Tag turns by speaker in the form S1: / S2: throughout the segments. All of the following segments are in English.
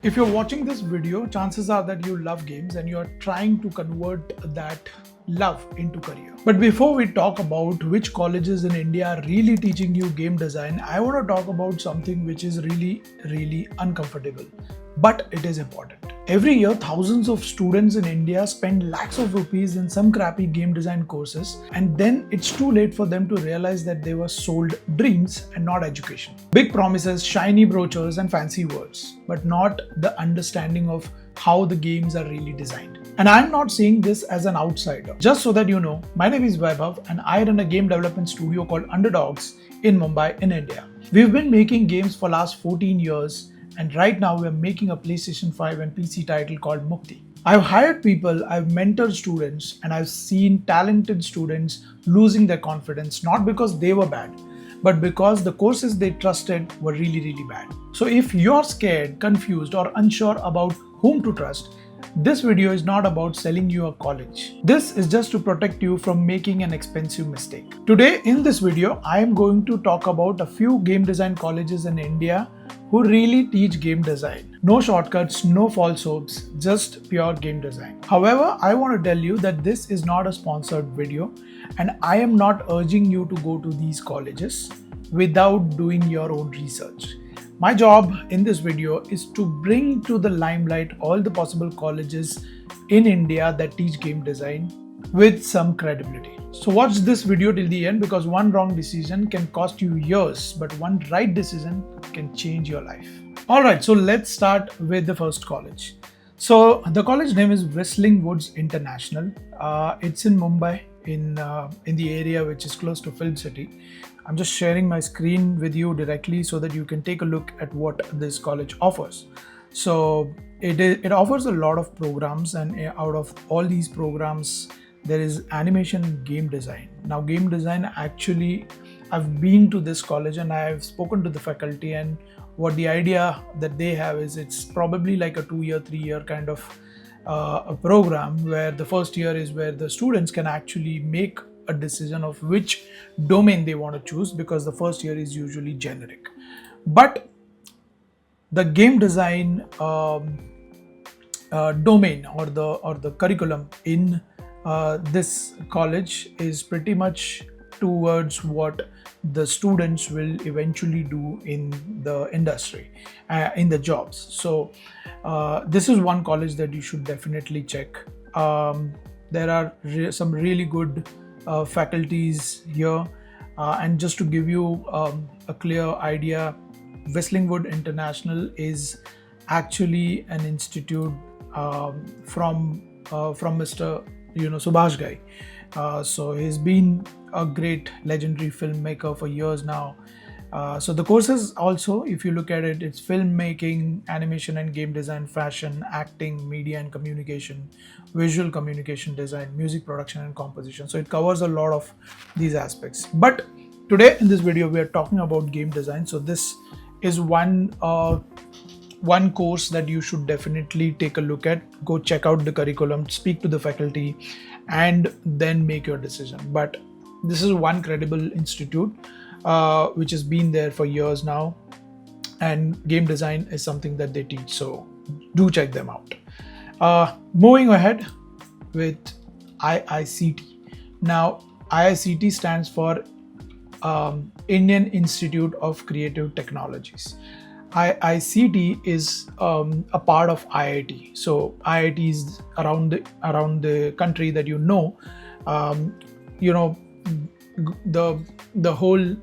S1: If you're watching this video, chances are that you love games and you're trying to convert that love into career. But before we talk about which colleges in India are really teaching you game design, I want to talk about something which is really uncomfortable, but it is important. Every year, thousands of students in India spend lakhs of rupees in some crappy game design courses, and then it's too late for them to realize that they were sold dreams and not education. Big promises, shiny brochures, and fancy words, but not the understanding of how the games are really designed. And I'm not saying this as an outsider. Just so that you know, my name is Vaibhav and I run a game development studio called Underdogs in Mumbai in India. We've been making games for last 14 years, and right now we're making a PlayStation 5 and PC title called Mukti. I've hired people, I've mentored students, and I've seen talented students losing their confidence, not because they were bad, but because the courses they trusted were really bad. So if you're scared, confused, or unsure about whom to trust, this video is not about selling you a college. This is just to protect you from making an expensive mistake. Today in this video, I am going to talk about a few game design colleges in India who really teach game design. No shortcuts, no false hopes, just pure game design. However, I want to tell you that this is not a sponsored video and I am not urging you to go to these colleges without doing your own research. My job in this video is to bring to the limelight all the possible colleges in India that teach game design with some credibility. So watch this video till the end, because one wrong decision can cost you years, but one right decision can change your life. Alright, so let's start with the first college. So the college name is Whistling Woods International. It's in Mumbai, in the area which is close to Film City. I'm just sharing my screen with you directly so that you can take a look at what this college offers. So it offers a lot of programs, and out of all these programs, there is animation and game design. Now, game design, actually, I've been to this college and I've spoken to the faculty, and what the idea that they have is it's probably like a 2-year, 3-year kind of a program, where the first year is where the students can actually make a decision of which domain they want to choose, because the first year is usually generic. But the game design domain or the curriculum in this college is pretty much towards what the students will eventually do in the industry, in the jobs. So this is one college that you should definitely check. There are some really good faculties here, and just to give you a clear idea, Whistling Wood International is actually an institute from Mr. Subhash Ghai. So he's been a great legendary filmmaker for years now. So the courses also, if you look at it, it's filmmaking, animation and game design, fashion, acting, media and communication, visual communication design, music production and composition. So it covers a lot of these aspects. But today in this video, we are talking about game design. So this is one course that you should definitely take a look at. Go check out the curriculum, speak to the faculty, and then make your decision. But this is one credible institute which has been there for years now, and game design is something that they teach, so do check them out. Moving ahead with IICT. Now, IICT stands for Indian Institute of Creative Technologies. IICT is a part of IIT. So IITs around the country that the whole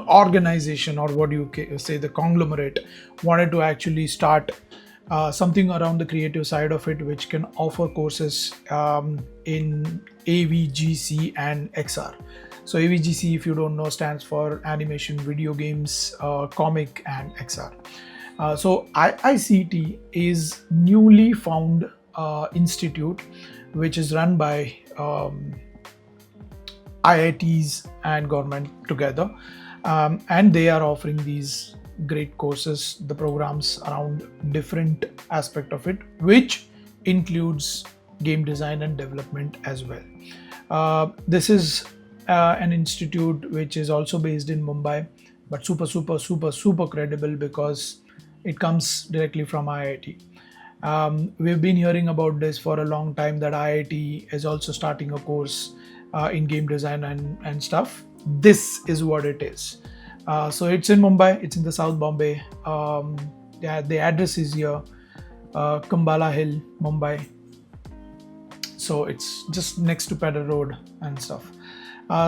S1: organization, or what you say, the conglomerate, wanted to actually start something around the creative side of it, which can offer courses in AVGC and XR. So AVGC, if you don't know, stands for animation, video games, comic, and XR. So IICT is newly found institute which is run by IITs and government together, and they are offering these great courses, the programs around different aspect of it, which includes game design and development as well. This is an institute which is also based in Mumbai, but super credible, because it comes directly from IIT. We've been hearing about this for a long time, that IIT is also starting a course in game design and stuff. This is what it is. So it's in Mumbai, it's in the South Bombay. Yeah, the address is here, Kumbala Hill, Mumbai. So it's just next to Pedder Road and stuff.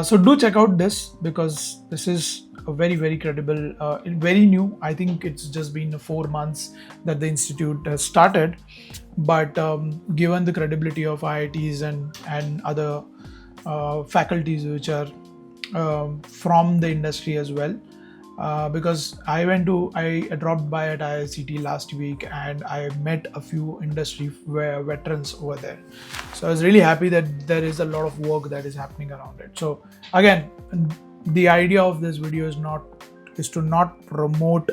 S1: So do check out this, because this is a very credible, very new. I think it's just been 4 months that the institute has started, but given the credibility of IITs and other faculties which are from the industry as well, because I dropped by at IICT last week and I met a few industry veterans over there. So I was really happy that there is a lot of work that is happening around it. So again, the idea of this video is to not promote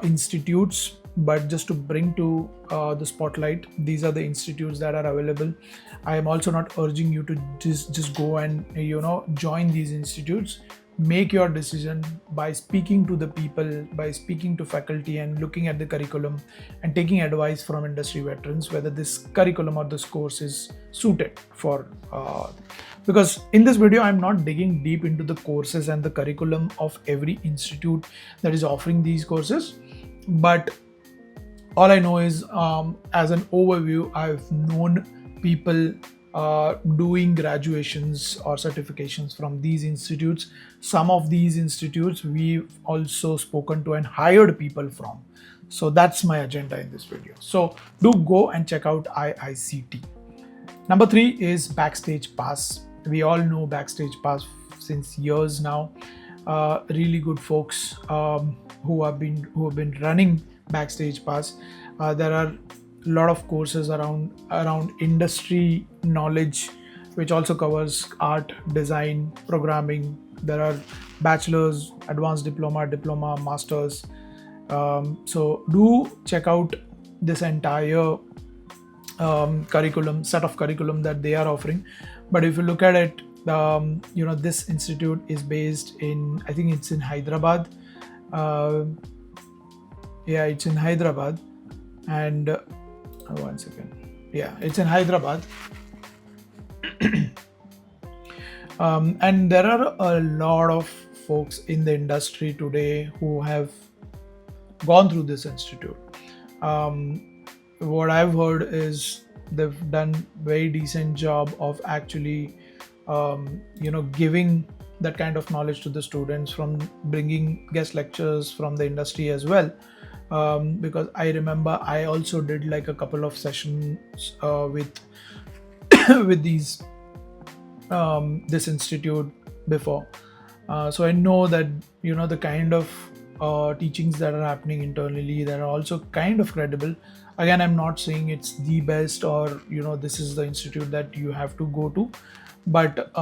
S1: institutes, but just to bring to the spotlight. These are the institutes that are available. I am also not urging you to just go and join these institutes. Make your decision by speaking to the people, by speaking to faculty and looking at the curriculum and taking advice from industry veterans whether this curriculum or this course is suited for because in this video I'm not digging deep into the courses and the curriculum of every institute that is offering these courses, but all I know is as an overview, I've known people doing graduations or certifications from these institutes. Some of these institutes we've also spoken to and hired people from. So that's my agenda in this video. So do go and check out IICT. Number 3 is Backstage Pass. We all know Backstage Pass since years now. Really good folks who have been running Backstage Pass. There are a lot of courses around industry knowledge, which also covers art, design, programming. There are bachelor's, advanced diploma, masters. So do check out this entire set of curriculum that they are offering. But if you look at it, this institute is based in, I think it's in Hyderabad. It's in Hyderabad. And one second. Yeah, it's in Hyderabad. And there are a lot of folks in the industry today who have gone through this institute. What I've heard is they've done very decent job of actually giving that kind of knowledge to the students, from bringing guest lectures from the industry as well. Because I remember I also did like a couple of sessions with with this institute before, so I know that the kind of teachings that are happening internally that are also kind of credible. Again, I'm not saying it's the best or this is the institute that you have to go to, but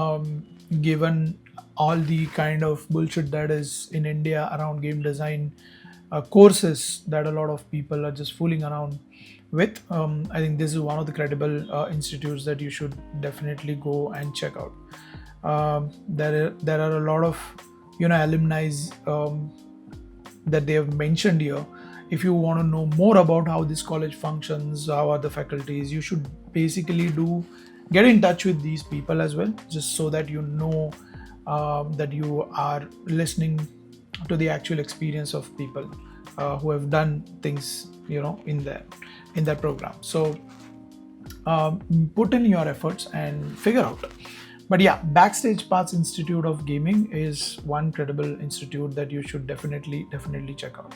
S1: given all the kind of bullshit that is in India around game design courses that a lot of people are just fooling around with, I think this is one of the credible institutes that you should definitely go and check out. There are a lot of alumni that they have mentioned here. If you want to know more about how this college functions, how are the faculties, you should basically get in touch with these people as well, just so that that you are listening to the actual experience of people who have done things in that program. So put in your efforts and figure out. But yeah, Backstage Pass Institute of Gaming is one credible institute that you should definitely check out.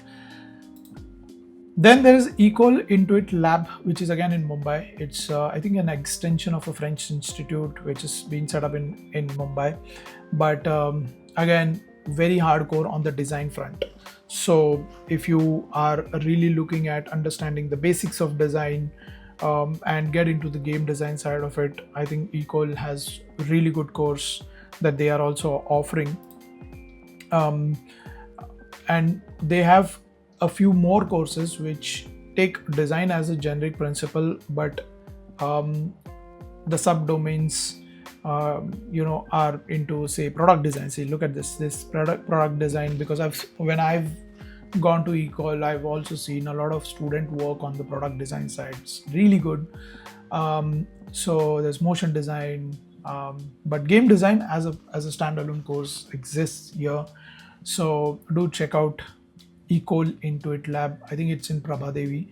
S1: Then there is Ecole Intuit Lab, which is again in Mumbai. It's I think an extension of a French institute which is being set up in Mumbai, but again very hardcore on the design front. So if you are really looking at understanding the basics of design and get into the game design side of it, I think Ecole has a really good course that they are also offering, and they have a few more courses which take design as a generic principle, but the subdomains are into, say, product design. See, look at this product design, because when I've gone to Ecole, I've also seen a lot of student work on the product design side. It's really good. So there's motion design, but game design as a standalone course exists here. So do check out Ecole Intuit Lab. I think it's in Prabhadevi.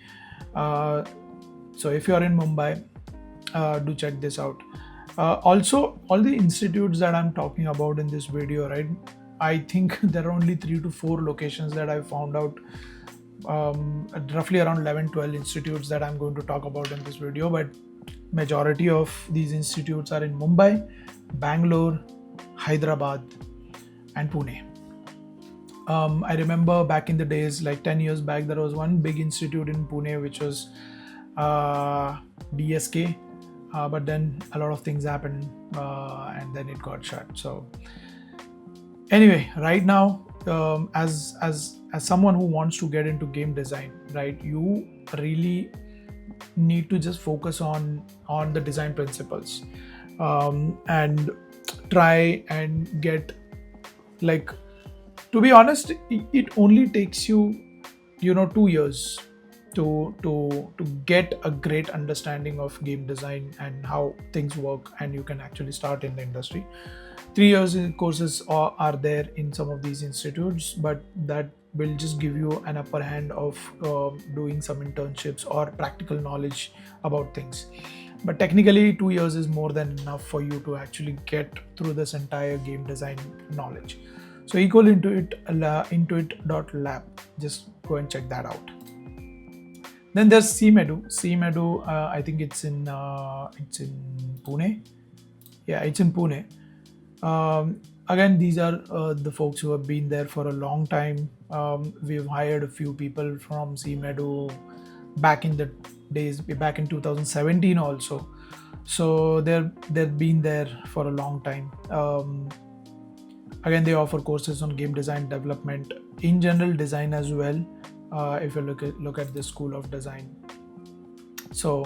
S1: So if you're in Mumbai, do check this out. Also, all the institutes that I'm talking about in this video, right? I think there are only 3 to 4 locations that I found out, roughly around 11, 12 institutes that I'm going to talk about in this video, but majority of these institutes are in Mumbai, Bangalore, Hyderabad, and Pune. I remember back in the days, like 10 years back, there was one big institute in Pune, which was DSK, but then a lot of things happened and then it got shut. So anyway, right now, as someone who wants to get into game design, right, you really need to just focus on the design principles, and try and get, like, to be honest, it only takes you 2 years to get a great understanding of game design and how things work, and you can actually start in the industry. 3 years in courses are there in some of these institutes, but that will just give you an upper hand of doing some internships or practical knowledge about things. But technically 2 years is more than enough for you to actually get through this entire game design knowledge. So Ecole Intuit.lab, just go and check that out. Then there's CMedu. I think it's in Pune. Yeah, it's in Pune. Again, these are the folks who have been there for a long time. We've hired a few people from CMedu back in the days, back in 2017 also. So they've been there for a long time. Again, they offer courses on game design development, in general design as well. If you look at the School of Design. So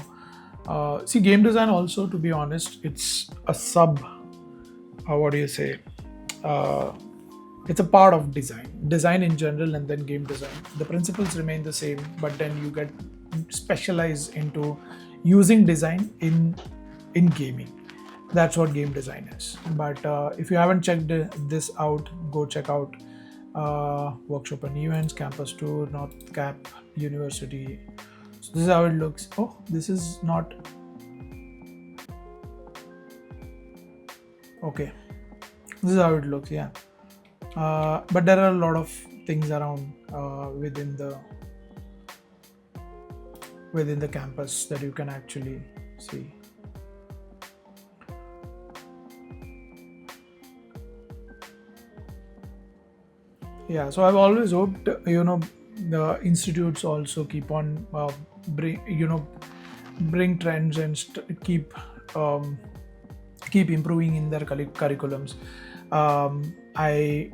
S1: see, game design also, to be honest, it's a it's a part of design in general, and then game design. The principles remain the same, but then you get specialized into using design in gaming. That's what game design is. But if you haven't checked this out, go check out workshop and events, campus tour, North Cap University. So this is how it looks. Oh, this is not okay. This is how it looks. Yeah, but there are a lot of things around within the campus that you can actually see. Yeah, so I've always hoped, the institutes also keep on bring trends and keep improving in their curriculums. I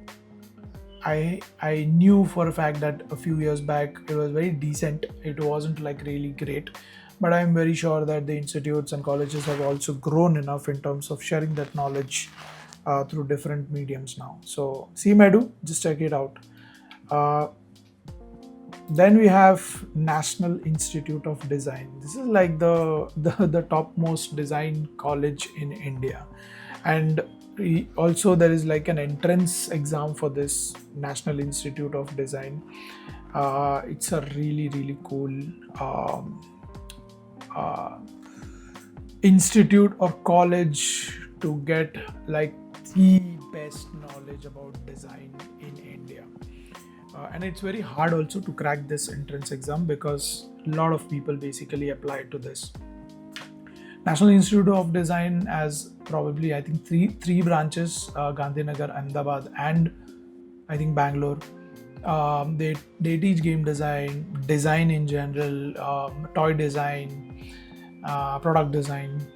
S1: knew for a fact that a few years back it was very decent. It wasn't like really great, but I'm very sure that the institutes and colleges have also grown enough in terms of sharing that knowledge through different mediums now. So CMedu, just check it out. Then we have National Institute of Design. This is like the topmost design college in India, and also there is like an entrance exam for this National Institute of Design. It's a really cool institute or college to get like the best knowledge about design in India. And it's very hard also to crack this entrance exam because a lot of people basically apply to this. National Institute of Design has probably, I think, three branches, Gandhinagar, Ahmedabad, and I think Bangalore. They teach game design in general, toy design, product design,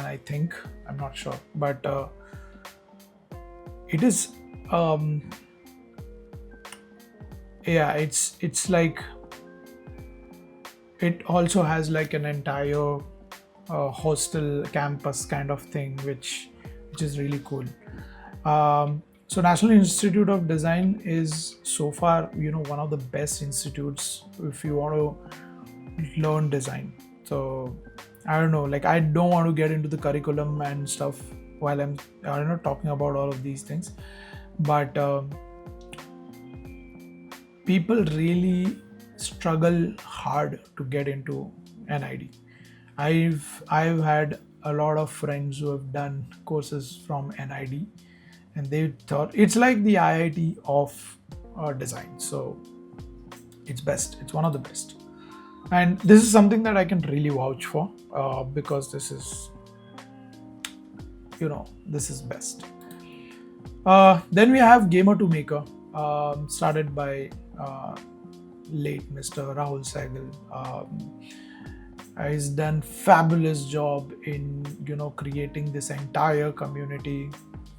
S1: I think, I'm not sure, but it is it's like it also has like an entire hostel campus kind of thing, which is really cool. So National Institute of Design is so far, one of the best institutes if you want to learn design. So I don't know, like I don't want to get into the curriculum and stuff while I'm talking about all of these things, but people really struggle hard to get into NID. I've had a lot of friends who have done courses from NID, and they thought it's like the IIT of design. So it's best. It's one of the best, and this is something that I can really vouch for because this is best. Then we have Gamer to Maker, started by late Mr. Rahul Sehgal. He's done fabulous job in creating this entire community.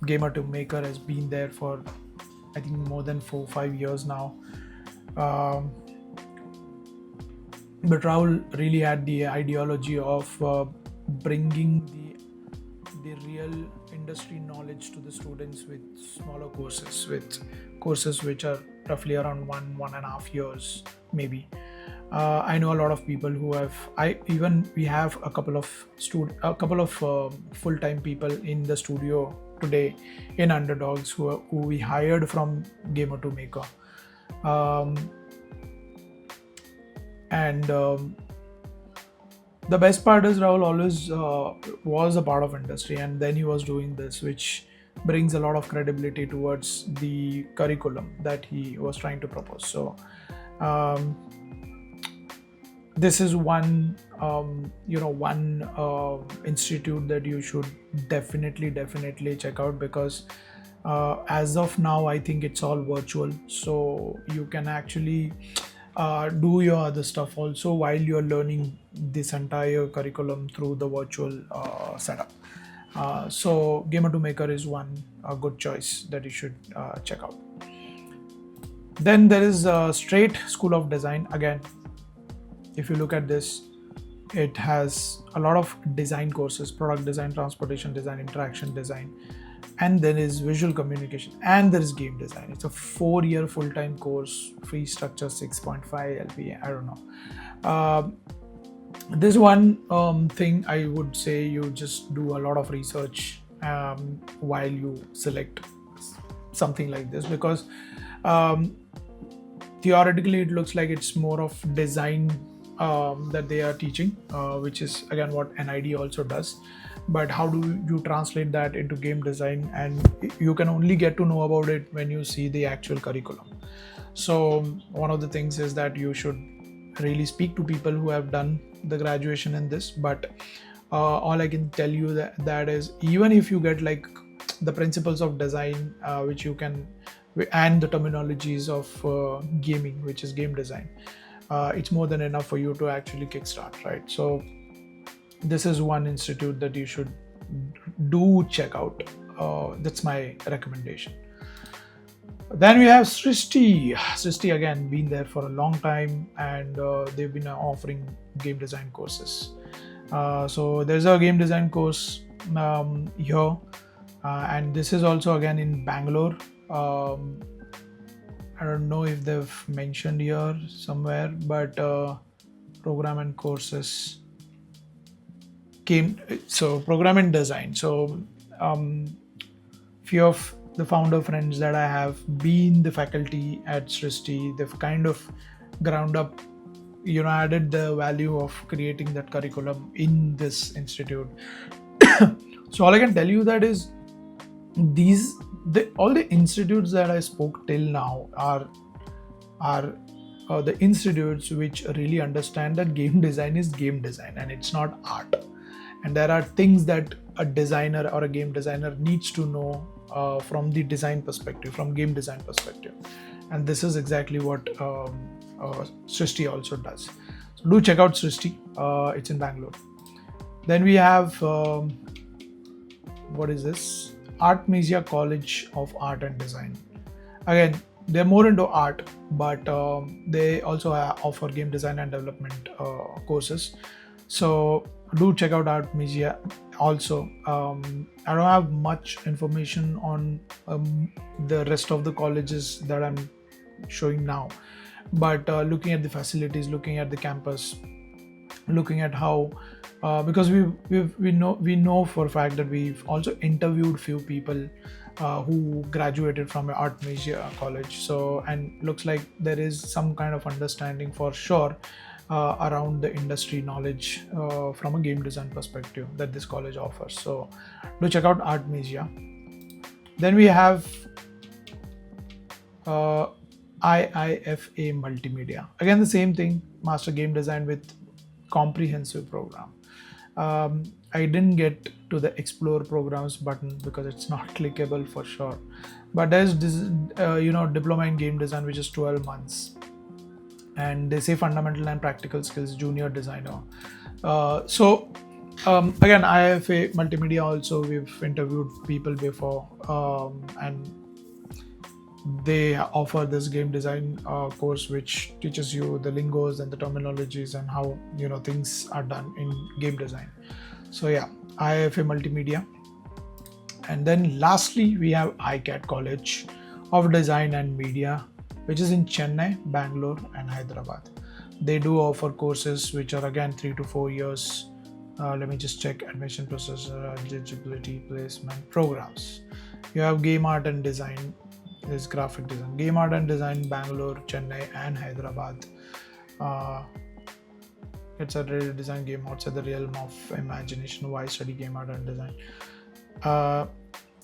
S1: Gamer to Maker has been there for I think more than 4-5 years now. But Rahul really had the ideology of bringing the real industry knowledge to the students with smaller courses, which are roughly around 1.5 years maybe. I know a lot of people who have. We have a couple of full-time people in the studio today in Underdogs who we hired from Gamer to Maker, and the best part is Rahul always was a part of industry, and then he was doing this, which brings a lot of credibility towards the curriculum that he was trying to propose. So this is one institute that you should definitely check out, because as of now I think it's all virtual, so you can actually do your other stuff also while you're learning this entire curriculum through the virtual setup. So Gamer to Maker is one good choice that you should check out. Then there is Straight School of Design. Again, if you look at this, it has a lot of design courses: product design, transportation design, interaction design, and there is visual communication, and there is game design. It's a 4-year full-time course, fee structure 6.5 LPA. I don't know. This one thing I would say you just do a lot of research while you select something like this, because theoretically it looks like it's more of design that they are teaching, which is again what NID also does. But how do you translate that into game design? And you can only get to know about it when you see the actual curriculum. So one of the things is that you should really speak to people who have done the graduation in this. But all I can tell you that is, even if you get like the principles of design, which you can, and the terminologies of gaming, which is game design, it's more than enough for you to actually kickstart, right? So this is one institute that you should do check out. That's my recommendation. Then we have Srishti. Srishti, again, been there for a long time, and they've been offering game design courses. So there's a game design course here, and this is also again in Bangalore. I don't know if they've mentioned here somewhere, but program and courses program and design. So few of the founder friends that I have been the faculty at Srishti, they've kind of ground up, added the value of creating that curriculum in this institute. So all I can tell you that is all the institutes that I spoke till now are the institutes which really understand that game design is game design and it's not art. And there are things that a designer or a game designer needs to know from the design perspective, from game design perspective. And this is exactly what Srishti also does. So do check out Srishti. It's in Bangalore. Then we have, what is this? Artmeia College of Art and Design. Again, they're more into art, but they also offer game design and development courses. So do check out Artmeia also. I don't have much information on the rest of the colleges that I'm showing now, but looking at the facilities, looking at the campus, looking at how because we know for a fact that we've also interviewed few people who graduated from Artmeia College, so and looks like there is some kind of understanding for sure around the industry knowledge from a game design perspective that this college offers. So do check out Artmeia. Then we have IIFA Multimedia. Again, the same thing, Master Game Design with comprehensive program. I didn't get to the explore programs button because it's not clickable for sure. But there's this, diploma in game design, which is 12 months. And they say fundamental and practical skills, junior designer. Again, IFA Multimedia also, we've interviewed people before, and they offer this game design course which teaches you the lingos and the terminologies and how things are done in game design. So yeah, IFA Multimedia. And then lastly we have ICAT College of Design and Media, which is in Chennai, Bangalore and Hyderabad. They do offer courses which are again 3 to 4 years. Let me just check admission process, eligibility, placement, programs. You have game art and design. This graphic design, game art and design, Bangalore, Chennai and Hyderabad. It's a real design game outside the realm of imagination. Why study game art and design?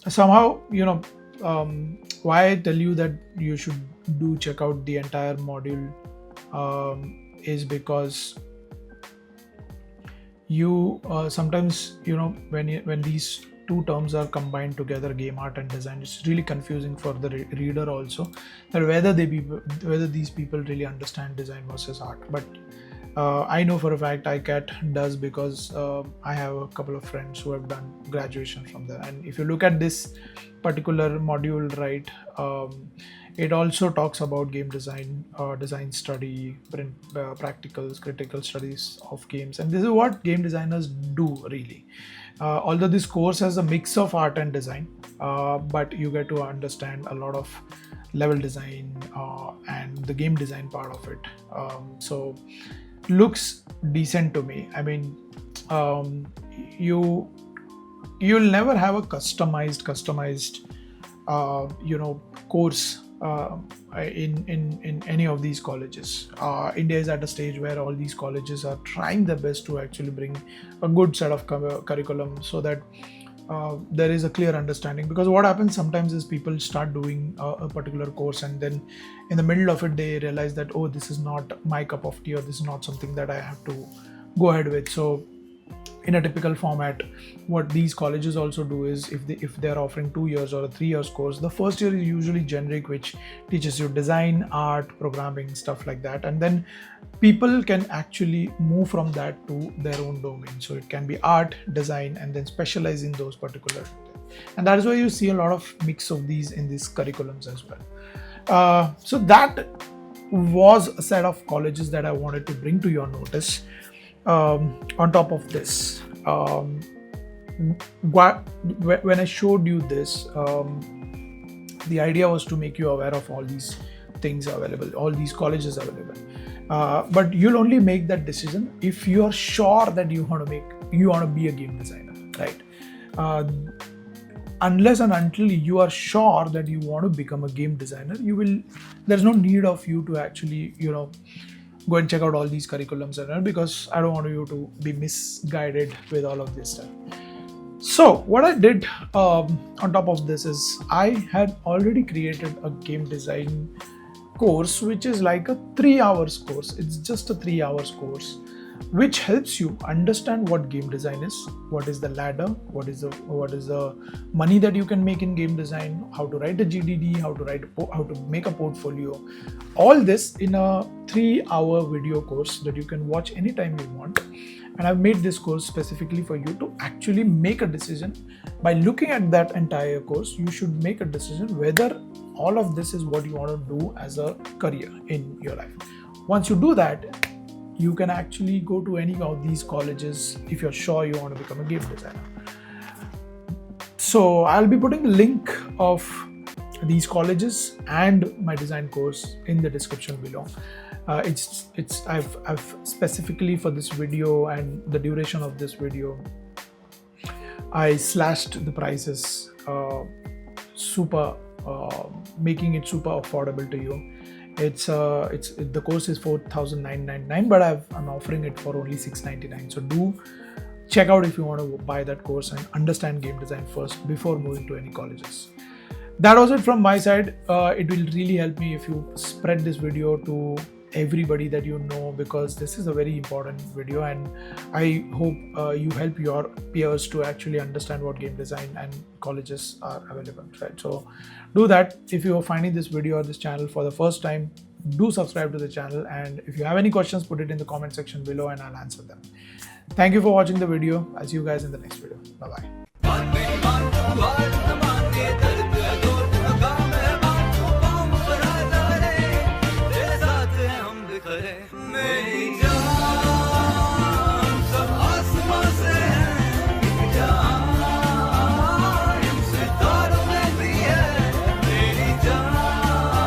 S1: Somehow, why I tell you that you should do check out the entire module is because you sometimes when these two terms are combined together, game art and design, it's really confusing for the reader also, that whether these people really understand design versus art. But I know for a fact ICAT does, because I have a couple of friends who have done graduation from there. And if you look at this particular module, right, it also talks about game design, design study, practicals, critical studies of games, and this is what game designers do really. Although this course has a mix of art and design, but you get to understand a lot of level design and the game design part of it. So looks decent to me. I mean, you'll never have a customized course in any of these colleges. India is at a stage where all these colleges are trying their best to actually bring a good set of curriculum, so that there is a clear understanding. Because what happens sometimes is people start doing a particular course, and then in the middle of it they realize that, oh, this is not my cup of tea, or this is not something that I have to go ahead with. So in a typical format, what these colleges also do is, if they're offering 2 years or a 3 years course, the first year is usually generic, which teaches you design, art, programming, stuff like that, and then people can actually move from that to their own domain. So it can be art, design, and then specialize in those particular, and that is why you see a lot of mix of these in these curriculums as well. So that was a set of colleges that I wanted to bring to your notice. On top of this, when I showed you this, the idea was to make you aware of all these things available, all these colleges available. But you'll only make that decision if you are sure that you want to be a game designer, right? Unless and until you are sure that you want to become a game designer, there's no need of you to actually, go and check out all these curriculums, because I don't want you to be misguided with all of this stuff. So what I did on top of this is, I had already created a game design course, which is like a 3 hours course. It's just a 3 hours course, which helps you understand what game design is, what is the ladder, what is the money that you can make in game design, how to write a GDD, how to make a portfolio. All this in a 3-hour video course that you can watch anytime you want. And I've made this course specifically for you to actually make a decision. By looking at that entire course, you should make a decision whether all of this is what you want to do as a career in your life. Once you do that, you can actually go to any of these colleges if you're sure you want to become a game designer. So I'll be putting the link of these colleges and my design course in the description below. I've specifically for this video and the duration of this video, I slashed the prices making it super affordable to you. The course is 4,999, but I'm offering it for only 699. So do check out if you want to buy that course and understand game design first before moving to any colleges. That was it from my side. It will really help me if you spread this video to everybody that you know, because this is a very important video, and I hope you help your peers to actually understand what game design and colleges are available, right? So do that. If you are finding this video or this channel for the first time, do subscribe to the channel, and if you have any questions, put it in the comment section below and I'll answer them. Thank you for watching the video. I'll see you guys in the next video. Bye bye.